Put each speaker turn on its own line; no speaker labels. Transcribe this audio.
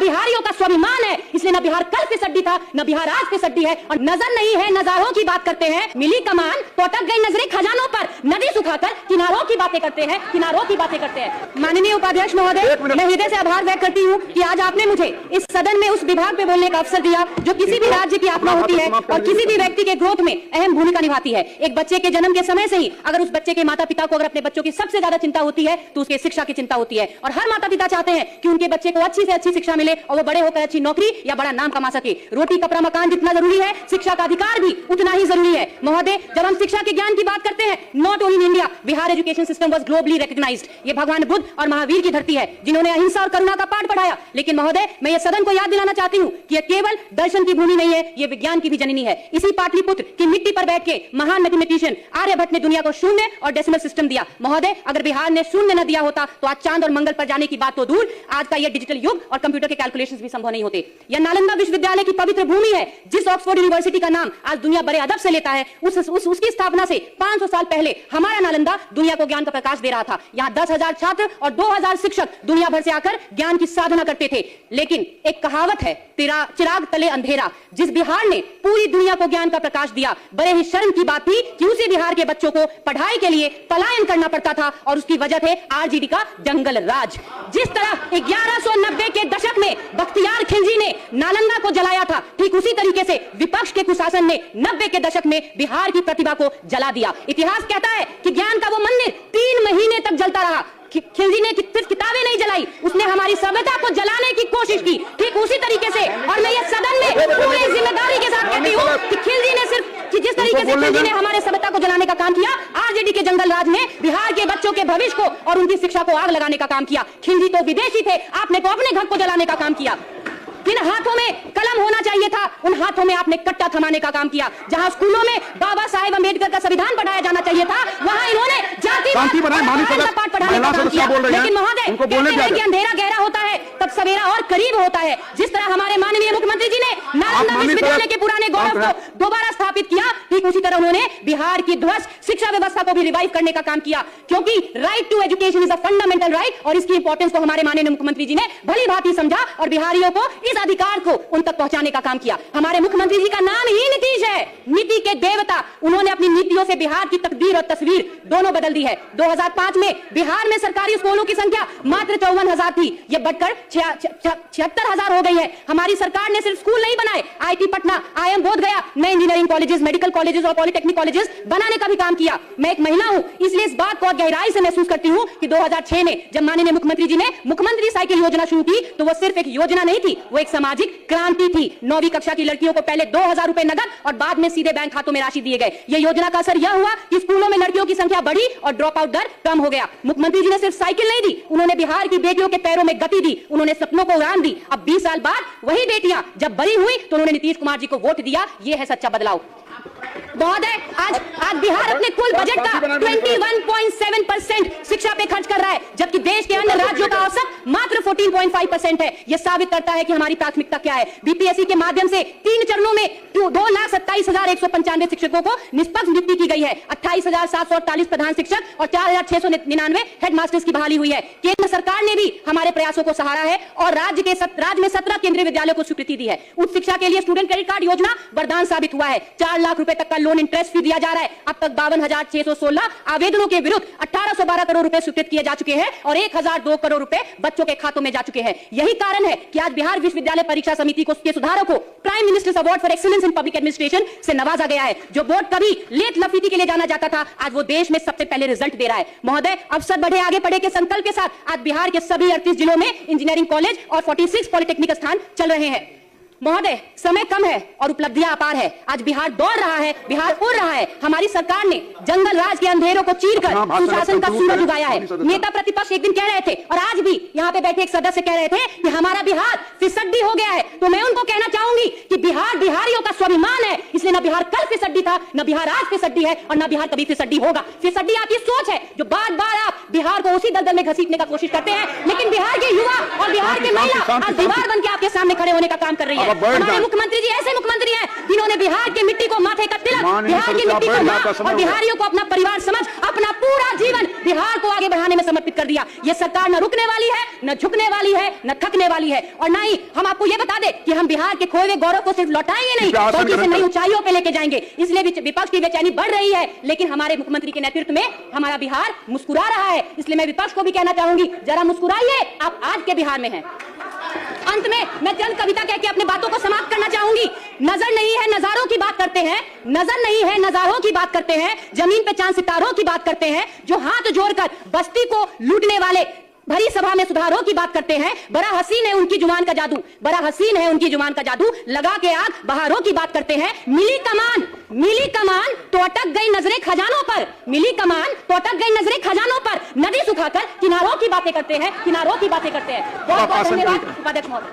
बिहारियों का स्वाभिमान है, इसलिए न बिहार कल फिसड्डी था, न बिहार आज फिसड्डी है। और नजर नहीं है, नजारों की बात करते हैं। मिली कमान तो अटक गई नजरें खजानों पर, नदी सुखाकर किनारों की बातें करते हैं, किनारों की बातें करते हैं। माननीय उपाध्यक्ष महोदय, मैं हृदय से आभार व्यक्त करती हूँ कि आज आपने मुझे इस सदन में उस विभाग पे बोलने का अवसर दिया जो किसी भी राज्य की आत्मा होती है और किसी भी व्यक्ति के ग्रोथ में अहम भूमिका निभाती है। एक बच्चे के जन्म के समय से ही अगर उस बच्चे के माता पिता को अगर अपने बच्चों की सबसे ज्यादा चिंता होती है तो उसके शिक्षा की चिंता होती है। और हर माता पिता चाहते हैं कि उनके बच्चे को अच्छी से अच्छी शिक्षा मिले और वो बड़े होकर अच्छी नौकरी या बड़ा नाम कमा सके। रोटी कपड़ा मकान जितना जरूरी है, शिक्षा का अधिकार भी उतना ही जरूरी है। महोदय, जब हम शिक्षा के ज्ञान की बात करते हैं, not only in India, Bihar education system was globally recognised. ये भगवान बुद्ध और महावीर की धरती है जिन्होंने अहिंसा और करुणा का पाठ पढ़ाया। लेकिन महोदय, मैं ये सदन को याद दिलाना चाहती हूँ कि ये केवल दर्शन की भूमि नहीं है, ये विज्ञान की भी जननी है। इसी पाटलिपुत्र की मिट्टी पर बैठ के महान मैथमेटिशियन आर्यभट्ट ने दुनिया को शून्य और डेसिमल सिस्टम दिया। महोदय, अगर बिहार ने शून्य न दिया होता तो आज चांद और मंगल पर जाने की बात तो दूर, आज का ये डिजिटल युग और कंप्यूटर के कैलकुलेशंस भी संभव नहीं होते। यह नालंदा विश्वविद्यालय की पवित्र भूमि है जिस ऑक्सफोर्ड यूनिवर्सिटी का नाम आज दुनिया बड़े अदब से लेता है। उसकी स्थापना से 500 साल पहले हमारा नालंदा दुनिया को ज्ञान का प्रकाश दे रहा था। यहाँ 10,000 छात्र और 2,000 शिक्षक दुनिया भर से आकर ज्ञान की साधना करते थे। लेकिन एक कहावत है, चिराग तले अंधेरा। जिस बिहार ने पूरी दुनिया को ज्ञान का प्रकाश दिया, बड़े ही शर्म की बात थी कि उसी बिहार के बच्चों को पढ़ाई के लिए पलायन करना पड़ता था और उसकी वजह थे आरजेडी का जंगल राज। जिस तरह 1190 के दशक में बख्तियार खिलजी ने नालंदा को जलाया था, ठीक उसी तरीके से विपक्ष के कुशासन ने 90 के दशक में बिहार की प्रतिभा को जला दिया। इतिहास कहता है कि ज्ञान का वो मंदिर 3 महीने तक जलता रहा। खिलजी ने सिर्फ किताबें नहीं जलाई, उसने हमारी सभ्यता को जलाने की कोशिश की, ठीक उसी तरीके से। और मैं ये सदन में पूरी जिम्मेदारी के साथ कहती हूँ कि खिलजी ने सिर्फ जिस तरीके से खिलजी ने हमारे सभ्यता को जलाने का काम किया, आरजेडी के जंगल राज ने बिहार के बच्चों के भविष्य को और उनकी शिक्षा को आग लगाने का काम किया। खिलजी तो विदेशी थे, आपने तो अपने घर को जलाने का काम किया। जिन हाथों में कलम होना चाहिए था, उन हाथों में आपने कट्टा थमाने का काम किया। जहां स्कूलों में बाबा साहेब अम्बेडकर का संविधान पढ़ाया जाना चाहिए था, वहां इन्होंने जातिवाद का पाठ पढ़ाने का काम किया। लेकिन महोदय, कहते हैं कि अंधेरा गहरा होता है तब सवेरा और करीब होता है। जिस तरह हमारे माननीय मुख्यमंत्री जी ने नालंदा विश्वविद्यालय के पुराने गौरव को दोबारा स्थापित किया, ठीक उसी तरह उन्होंने बिहार की ध्वस्त शिक्षा व्यवस्था को भी रिवाइव करने का काम किया। क्योंकि right to education is a fundamental right और इसकी इंपॉर्टेंस को हमारे माननीय मुख्यमंत्री जी ने भली भांति समझा और बिहारियों को अधिकार को उन तक पहुंचाने का काम किया। हमारे मुख्यमंत्री जी का नाम ही नीतीश है, नीति के देवता। उन्होंने अपनी नीतियों से बिहार की तकदीर और तस्वीर दोनों बदल दी है। 2005 में बिहार में सरकारी स्कूलों की संख्या मात्र 54,000 थी, यह बढ़कर 76,000 हो गई है। हमारी सरकार ने सिर्फ स्कूल नहीं बनाए, आईटी पटना, आईएम बोधगया, नए इंजीनियरिंग कॉलेजेस, मेडिकल कॉलेजेस और पॉलिटेक्निक कॉलेजेस बनाने का भी काम किया। मैं एक महिला हूं, इसलिए इस बात को गहराई से महसूस करती हूं कि 2006 में जब माननीय मुख्यमंत्री जी ने मुख्यमंत्री साइकिल योजना शुरू की तो वह सिर्फ एक योजना नहीं थी, वो एक सामाजिक क्रांति थी। 9वीं कक्षा की लड़कियों को पहले 2,000 रुपए नगद और बाद में सीधे बैंक खातों में राशि दिए गए। यह योजना का असर यह हुआ कि स्कूलों में लड़कियों की संख्या बढ़ी और ड्रॉप आउट दर कम हो गया। मुख्यमंत्री जी ने सिर्फ साइकिल नहीं दी, उन्होंने बिहार की बेटियों के पैरों में गति दी, उन्होंने सपनों को उड़ान दी। अब 20 साल बाद वही बेटियां जब बड़ी हुई तो उन्होंने नीतीश कुमार जी को वोट दिया। यह है सच्चा बदलाव। महोदय, आज बिहार अपने कुल बजट का 21.7% शिक्षा पे खर्च कर रहा है, जबकि देश के अन्य राज्यों का औसत मात्र 14.5% है। यह साबित करता है कि हमारी प्राथमिकता क्या है। बीपीएससी के माध्यम से 3 चरणों में 2,27,195 शिक्षकों को निष्पक्ष नियुक्ति की गई है। 28,748 प्रधान शिक्षक और 4,699 हेडमास्टर्स की बहाली हुई है। केंद्र सरकार ने भी हमारे प्रयासों को सहारा है और राज्य में 17 केंद्रीय विद्यालयों को स्वीकृति दी है। उच्च शिक्षा के लिए स्टूडेंट क्रेडिट कार्ड योजना वरदान साबित हुआ है। 4 लाख रुपए तक का लोन इंटरेस्ट फ्री दिया जा रहा है। अब तक 52,616 आवेदनों के विरुद्ध 1812 करोड़ रुपए स्वीकृत किए जा चुके हैं और 1,002 करोड़ रुपए बच्चों के खातों में जा चुके हैं। यही कारण है कि आज बिहार विश्वविद्यालय परीक्षा समिति के सुधारों को prime ministers award for excellence in public administration से नवाजा गया है। जो बोर्ड कभी लेट लफीती के लिए जाना जाता था, आज वो देश में सबसे पहले रिजल्ट दे रहा है। महोदय, अवसर बढ़े आगे बढ़े के संकल्प के साथ आज बिहार के सभी 38 जिलों में इंजीनियरिंग कॉलेज और 46 पॉलिटेक्निक स्थान चल रहे हैं। महोदय, समय कम है और उपलब्धियां अपार है। आज बिहार दौड़ रहा है, बिहार उड़ रहा है। हमारी सरकार ने जंगल राज के अंधेरों को चीरकर सुशासन का सूरज उगाया है। नेता प्रतिपक्ष एक दिन कह रहे थे और आज भी यहाँ पे बैठे एक सदस्य कह रहे थे कि हमारा बिहार फिसड्डी हो गया है। तो मैं उनको कहना चाहूंगी कि बिहार बिहारियों का स्वाभिमान है, इसलिए न बिहार कल फिसड्डी था, न बिहार आज फिसड्डी है और न बिहार कभी फिसड्डी होगा। फिसड्डी आपकी सोच है जो बार बार आप बिहार को उसी दलदल में घसीटने का कोशिश करते हैं, लेकिन बिहार के युवा और बिहार के महिला आज दीवार बन के आपके सामने खड़े होने का काम कर रही है। हमारे मुख्यमंत्री जी ऐसे मुख्यमंत्री हैं जिन्होंने बिहार की मिट्टी को माथे का तिलक, बिहार की मिट्टी को मां और बिहारियों को अपना परिवार समझ अपना पूरा जीवन बिहार को आगे बढ़ाने में समर्पित कर दिया। ये सरकार न रुकने वाली है, न झुकने वाली है, न थकने वाली है। और ना ही हम आपको ये बता दें कि हम बिहार के खोए हुए गौरव को सिर्फ लौटाएंगे नहीं, बल्कि इसे नई ऊंचाइयों पे लेके जाएंगे। इसलिए विपक्ष की बेचैनी बढ़ रही है, लेकिन हमारे मुख्यमंत्री के नेतृत्व में हमारा बिहार मुस्कुरा रहा है। इसलिए मैं विपक्ष को भी कहना चाहूंगी, जरा मुस्कुराइए, आप आज के बिहार में हैं। अंत में मैं चंद कविता कह के अपनी बातों को समाप्त करना चाहूंगी। नजर नहीं है नजारों की बात करते हैं, नजर नहीं है नजारों की बात करते हैं, जमीन पे चांद सितारों की बात करते हैं, जो हाथ जोड़कर बस्ती को लूटने वाले भरी सभा में सुधारों की बात करते हैं। बड़ा हसीन है उनकी जुबान का जादू, बड़ा हसीन है उनकी जुबान का जादू, लगा के आग बहारों की बात करते हैं। मिली कमान तो अटक गई नजरें खजानों पर, मिली कमान तो अटक गई नजरें खजानों पर, नदी सुखाकर किनारों की बातें करते हैं, किनारों की बातें करते हैं। बहुत बहुत धन्यवाद उपाध्यक्ष महोदय।